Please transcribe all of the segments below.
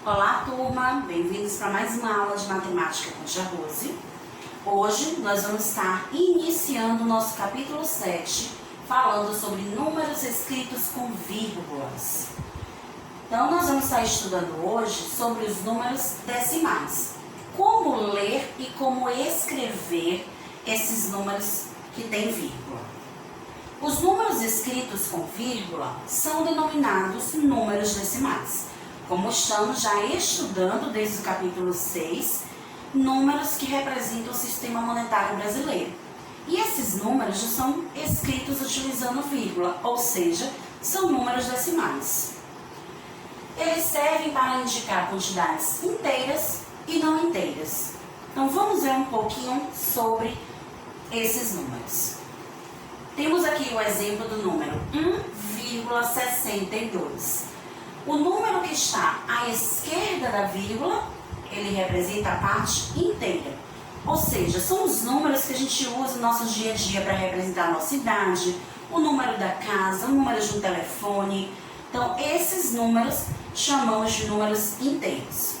Olá, turma! Bem-vindos para mais uma aula de matemática com Tia Rose. Hoje nós vamos estar iniciando o nosso capítulo 7, falando sobre números escritos com vírgulas. Então, nós vamos estar estudando hoje sobre os números decimais. Como ler e como escrever esses números que têm vírgula. Os números escritos com vírgula são denominados números decimais. Como estamos já estudando desde o capítulo 6, números que representam o sistema monetário brasileiro. E esses números já são escritos utilizando vírgula, ou seja, são números decimais. Eles servem para indicar quantidades inteiras e não inteiras. Então vamos ver um pouquinho sobre esses números. Temos aqui o exemplo do número 1,62. O número que está à esquerda da vírgula, ele representa a parte inteira. Ou seja, são os números que a gente usa no nosso dia a dia para representar a nossa idade, o número da casa, o número de um telefone. Então, esses números chamamos de números inteiros.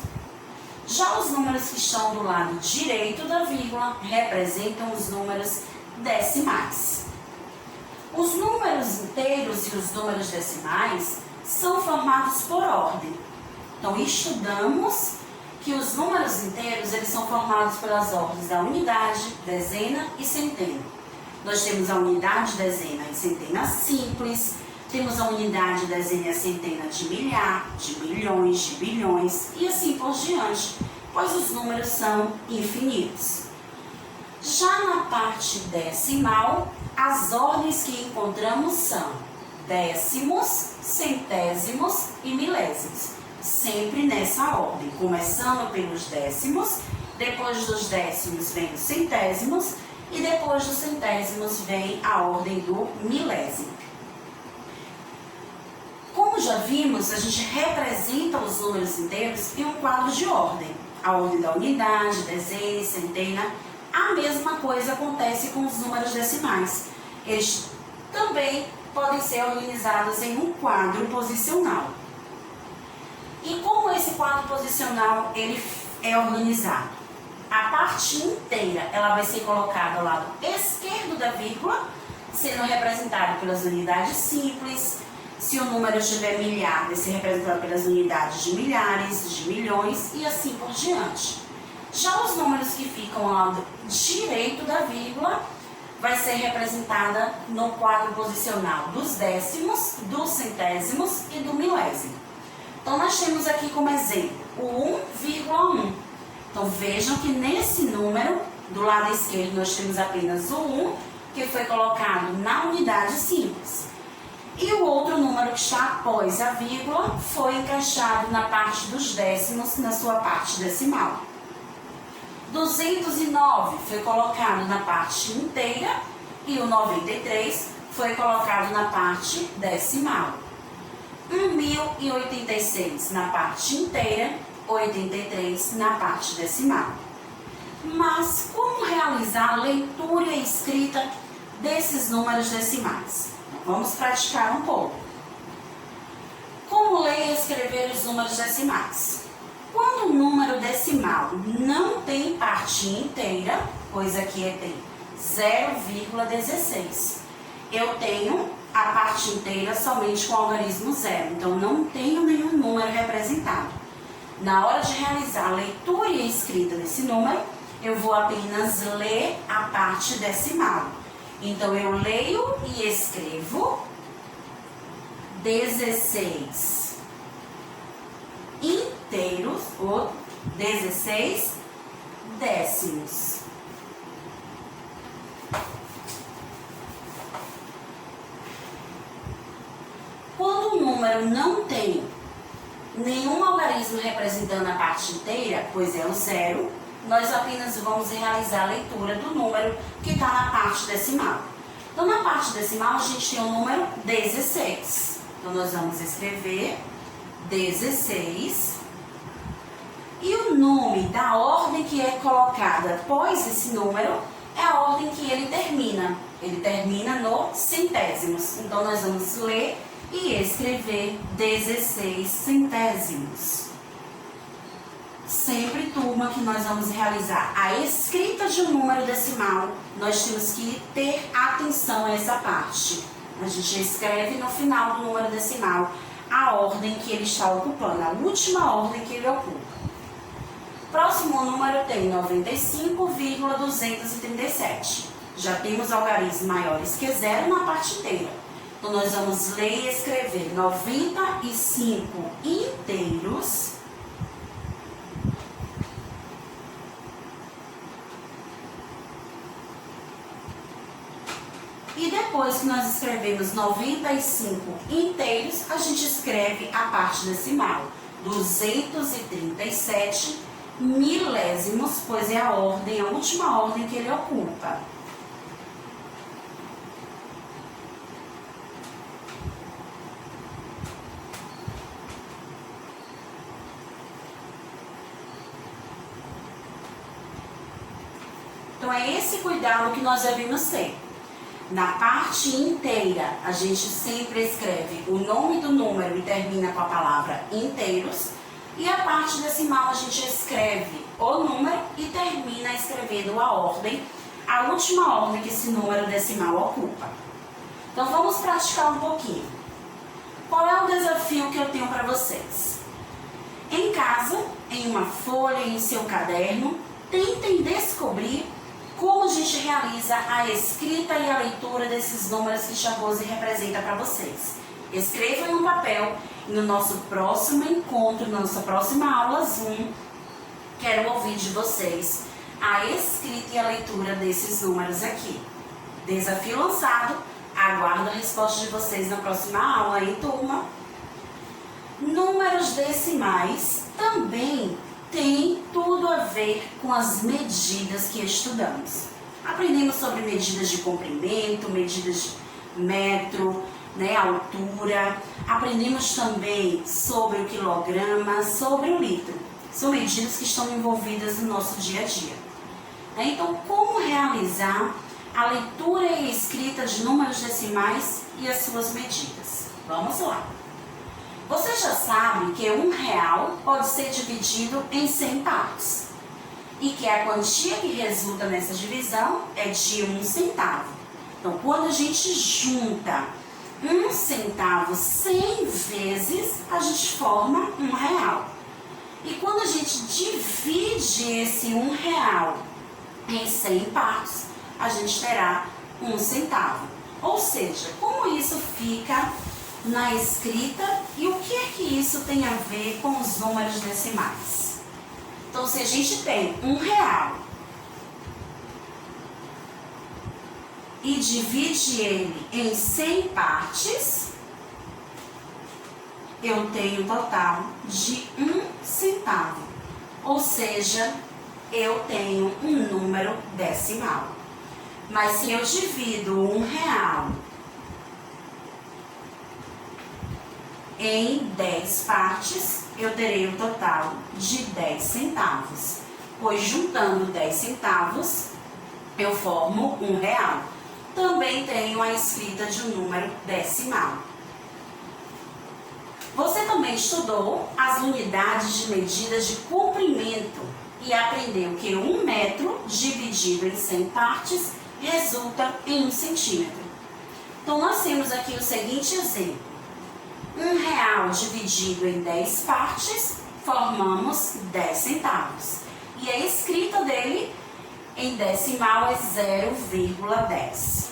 Já os números que estão do lado direito da vírgula representam os números decimais. Os números inteiros e os números decimais são formados por ordem. Então, estudamos que os números inteiros eles são formados pelas ordens da unidade, dezena e centena. Nós temos a unidade, dezena e centena simples, temos a unidade, dezena e a centena de milhar, de milhões, de bilhões e assim por diante, pois os números são infinitos. Já na parte decimal, as ordens que encontramos são décimos, centésimos e milésimos. Sempre nessa ordem, começando pelos décimos, depois dos décimos vem os centésimos e depois dos centésimos vem a ordem do milésimo. Como já vimos, a gente representa os números inteiros em um quadro de ordem. A ordem da unidade, dezena e centena. A mesma coisa acontece com os números decimais. Eles também podem ser organizados em um quadro posicional. E como esse quadro posicional ele é organizado? A parte inteira ela vai ser colocada ao lado esquerdo da vírgula, sendo representada pelas unidades simples. Se o número estiver milhar, vai ser representado pelas unidades de milhares, de milhões e assim por diante. Já os números que ficam ao lado direito da vírgula vai ser representada no quadro posicional dos décimos, dos centésimos e do milésimo. Então, nós temos aqui como exemplo o 1,1. Então, vejam que nesse número, do lado esquerdo, nós temos apenas o 1, que foi colocado na unidade simples. E o outro número que está após a vírgula foi encaixado na parte dos décimos, na sua parte decimal. 209 foi colocado na parte inteira e o 93 foi colocado na parte decimal. 1086 na parte inteira, 83 na parte decimal. Mas como realizar a leitura e escrita desses números decimais? Vamos praticar um pouco. Como ler e escrever os números decimais? Quando o número decimal não tem parte inteira, pois aqui tem 0,16, eu tenho a parte inteira somente com o algarismo zero, então não tenho nenhum número representado. Na hora de realizar a leitura e a escrita desse número, eu vou apenas ler a parte decimal. Então eu leio e escrevo 16 inteiros ou 16 décimos. Quando o número não tem nenhum algarismo representando a parte inteira, pois é o zero, nós apenas vamos realizar a leitura do número que está na parte decimal. Então, na parte decimal, a gente tem o número 16. Então, nós vamos escrever 16. E o nome da ordem que é colocada após esse número é a ordem que ele termina. Ele termina no centésimos. Então, nós vamos ler e escrever 16 centésimos. sempre, turma, que nós vamos realizar a escrita de um número decimal, nós temos que ter atenção a essa parte. A gente escreve no final do número decimal a ordem que ele está ocupando, a última ordem que ele ocupa. Próximo número tem 95,237. Já temos algarismos maiores que zero na parte inteira. Então, nós vamos ler e escrever 95 inteiros e depois que nós escrevemos 95 inteiros, a gente escreve a parte decimal, 237 milésimos, pois é a ordem, a última ordem que ele ocupa. Então, é esse cuidado que nós devemos ter. Na parte inteira, a gente sempre escreve o nome do número e termina com a palavra inteiros. E a parte decimal, a gente escreve o número e termina escrevendo a ordem, a última ordem que esse número decimal ocupa. Então, vamos praticar um pouquinho. Qual é o desafio que eu tenho para vocês? Em casa, em uma folha, em seu caderno, tentem descobrir como a gente realiza a escrita e a leitura desses números que Tia Rose representa para vocês. Escrevam em um papel e no nosso próximo encontro, na nossa próxima aula Zoom, quero ouvir de vocês a escrita e a leitura desses números aqui. Desafio lançado, aguardo a resposta de vocês na próxima aula, hein, turma? Números decimais também tem tudo a ver com as medidas que estudamos. Aprendemos sobre medidas de comprimento, medidas de metro, altura. Aprendemos também sobre o quilograma, sobre o litro. São medidas que estão envolvidas no nosso dia a dia. Então, como realizar a leitura e escrita de números decimais e as suas medidas? Vamos lá. Você já sabe que R$1 pode ser dividido em 100 partes e que a quantia que resulta nessa divisão é de 1 centavo. Então, quando a gente junta 1 centavo 100 vezes, a gente forma R$1. E quando a gente divide esse R$1 em 100 partes, a gente terá 1 centavo. Ou seja, como isso fica na escrita e o que é que isso tem a ver com os números decimais? Então, se a gente tem R$1 e divide ele em 100 partes, eu tenho um total de 1 centavo. Ou seja, eu tenho um número decimal. Mas se eu divido R$1 em 10 partes, eu terei um total de 10 centavos. Pois juntando 10 centavos, eu formo R$1. Também tenho a escrita de um número decimal. Você também estudou as unidades de medidas de comprimento e aprendeu que 1 metro dividido em 100 partes resulta em 1 centímetro. Então, nós temos aqui o seguinte exemplo. R$1 dividido em 10 partes, formamos 10 centavos. E a escrita dele em decimal é 0,10.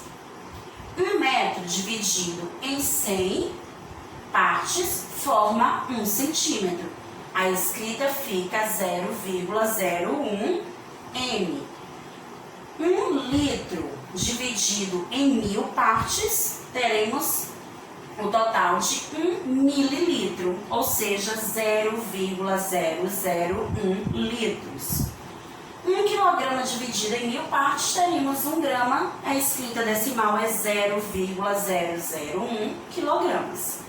1 metro dividido em 100 partes forma 1 centímetro. A escrita fica 0,01 m. 1 litro dividido em 1000 partes, teremos o total de 1 mililitro, ou seja, 0,001 litros. 1 quilograma dividido em 1000 partes, teremos 1 grama, a escrita decimal é 0,001 quilogramas.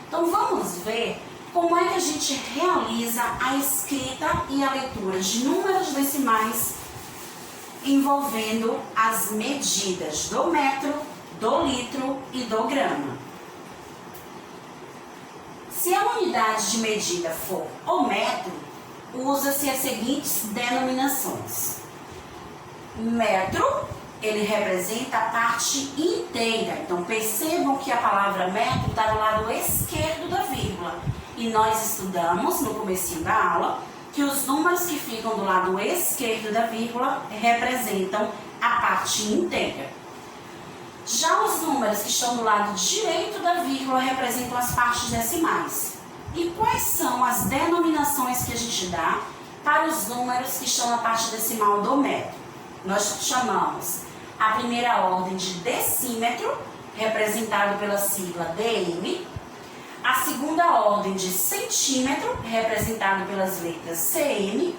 Então, vamos ver como é que a gente realiza a escrita e a leitura de números decimais envolvendo as medidas do metro, do litro e do grama. Se a unidade de medida for o metro, usa-se as seguintes denominações. Metro, ele representa a parte inteira. Então, percebam que a palavra metro está do lado esquerdo da vírgula. E nós estudamos, no comecinho da aula, que os números que ficam do lado esquerdo da vírgula representam a parte inteira. Já os números que estão do lado direito da vírgula representam as partes decimais. E quais são as denominações que a gente dá para os números que estão na parte decimal do metro? Nós chamamos a primeira ordem de decímetro, representado pela sigla dm, a segunda ordem de centímetro, representado pelas letras cm,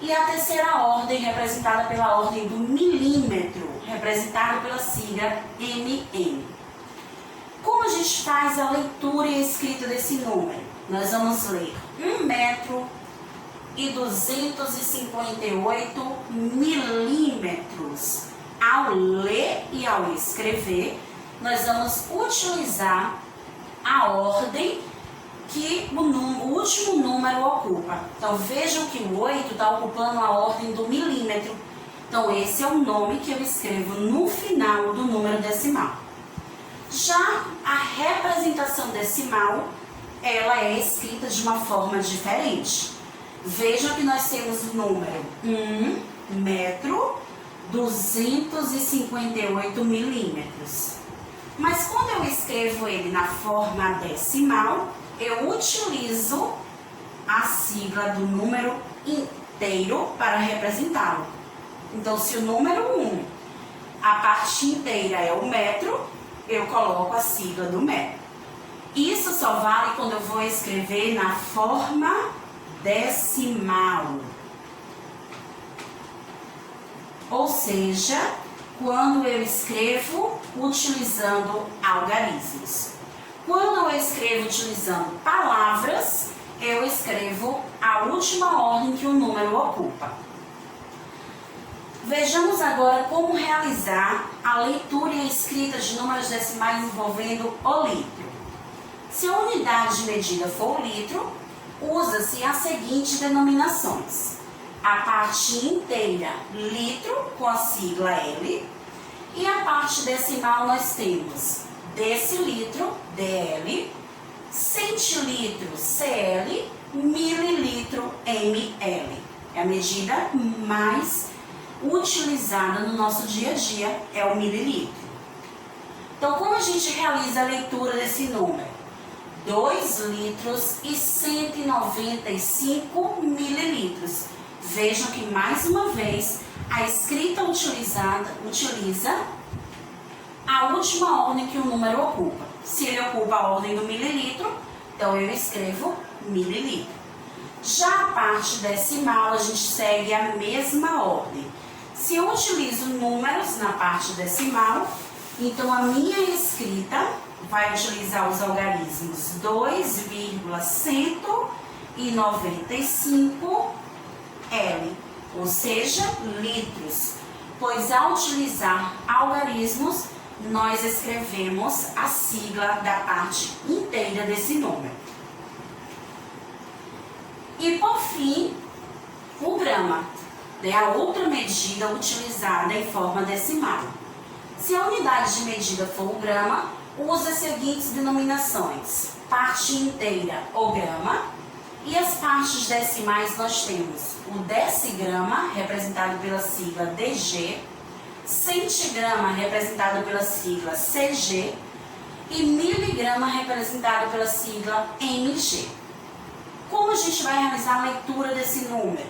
e a terceira ordem, representada pela ordem do milímetro, representado pela sigla mm. Como a gente faz a leitura e a escrita desse número? Nós vamos ler 1 metro e 258 milímetros. Ao ler e ao escrever, nós vamos utilizar a ordem que o último número ocupa. Então vejam que o 8 está ocupando a ordem do milímetro. Então esse é o nome que eu escrevo no final do número decimal. Já a representação decimal, ela é escrita de uma forma diferente. Vejam que nós temos o número 1 metro 258 milímetros. Mas quando eu escrevo ele na forma decimal, eu utilizo a sigla do número inteiro para representá-lo. Então, se o número 1, a parte inteira é o metro, eu coloco a sigla do metro. Isso só vale quando eu vou escrever na forma decimal. Ou seja, quando eu escrevo utilizando algarismos. Quando eu escrevo utilizando palavras, eu escrevo a última ordem que o número ocupa. Vejamos agora como realizar a leitura e a escrita de números decimais envolvendo o litro. Se a unidade de medida for o litro, usa-se as seguintes denominações. A parte inteira, litro, com a sigla L, e a parte decimal nós temos decilitro, DL, centilitro, CL, mililitro, ML. É a medida mais utilizada no nosso dia a dia, é o mililitro. Então, como a gente realiza a leitura desse número? 2 litros e 195 mililitros. Vejam que, mais uma vez, a escrita utiliza a última ordem que o número ocupa. Se ele ocupa a ordem do mililitro, então eu escrevo mililitro. Já a parte decimal, a gente segue a mesma ordem. Se eu utilizo números na parte decimal, então a minha escrita vai utilizar os algarismos 2,195 L, ou seja, litros, pois ao utilizar algarismos, nós escrevemos a sigla da parte inteira desse número. E por fim, o grama, a outra medida utilizada em forma decimal. Se a unidade de medida for o grama, usa as seguintes denominações: parte inteira, o grama. E as partes decimais nós temos o decigrama, representado pela sigla DG, centigrama, representado pela sigla CG, e miligrama, representado pela sigla MG. Como a gente vai realizar a leitura desse número?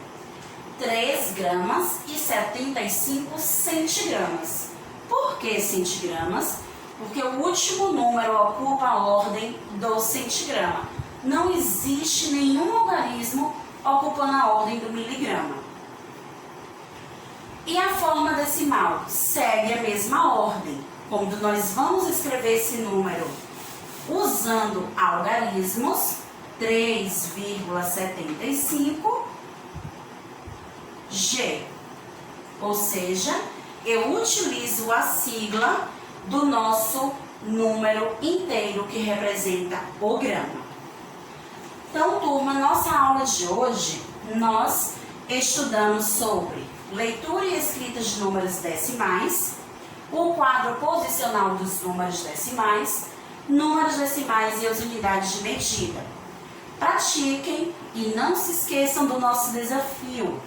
3 gramas e 75 centigramas. Por que centigramas? Porque o último número ocupa a ordem do centigrama. Não existe nenhum algarismo ocupando a ordem do miligrama. E a forma decimal segue a mesma ordem. Quando nós vamos escrever esse número usando algarismos, 3,75 G. Ou seja, eu utilizo a sigla do nosso número inteiro que representa o grama. Então, turma, nossa aula de hoje nós estudamos sobre leitura e escrita de números decimais, o quadro posicional dos números decimais e as unidades de medida. Pratiquem e não se esqueçam do nosso desafio.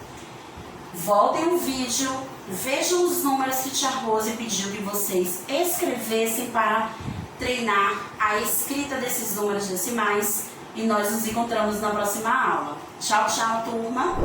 Voltem o vídeo, vejam os números que Tia Rose pediu que vocês escrevessem para treinar a escrita desses números decimais e nós nos encontramos na próxima aula. Tchau, tchau, turma!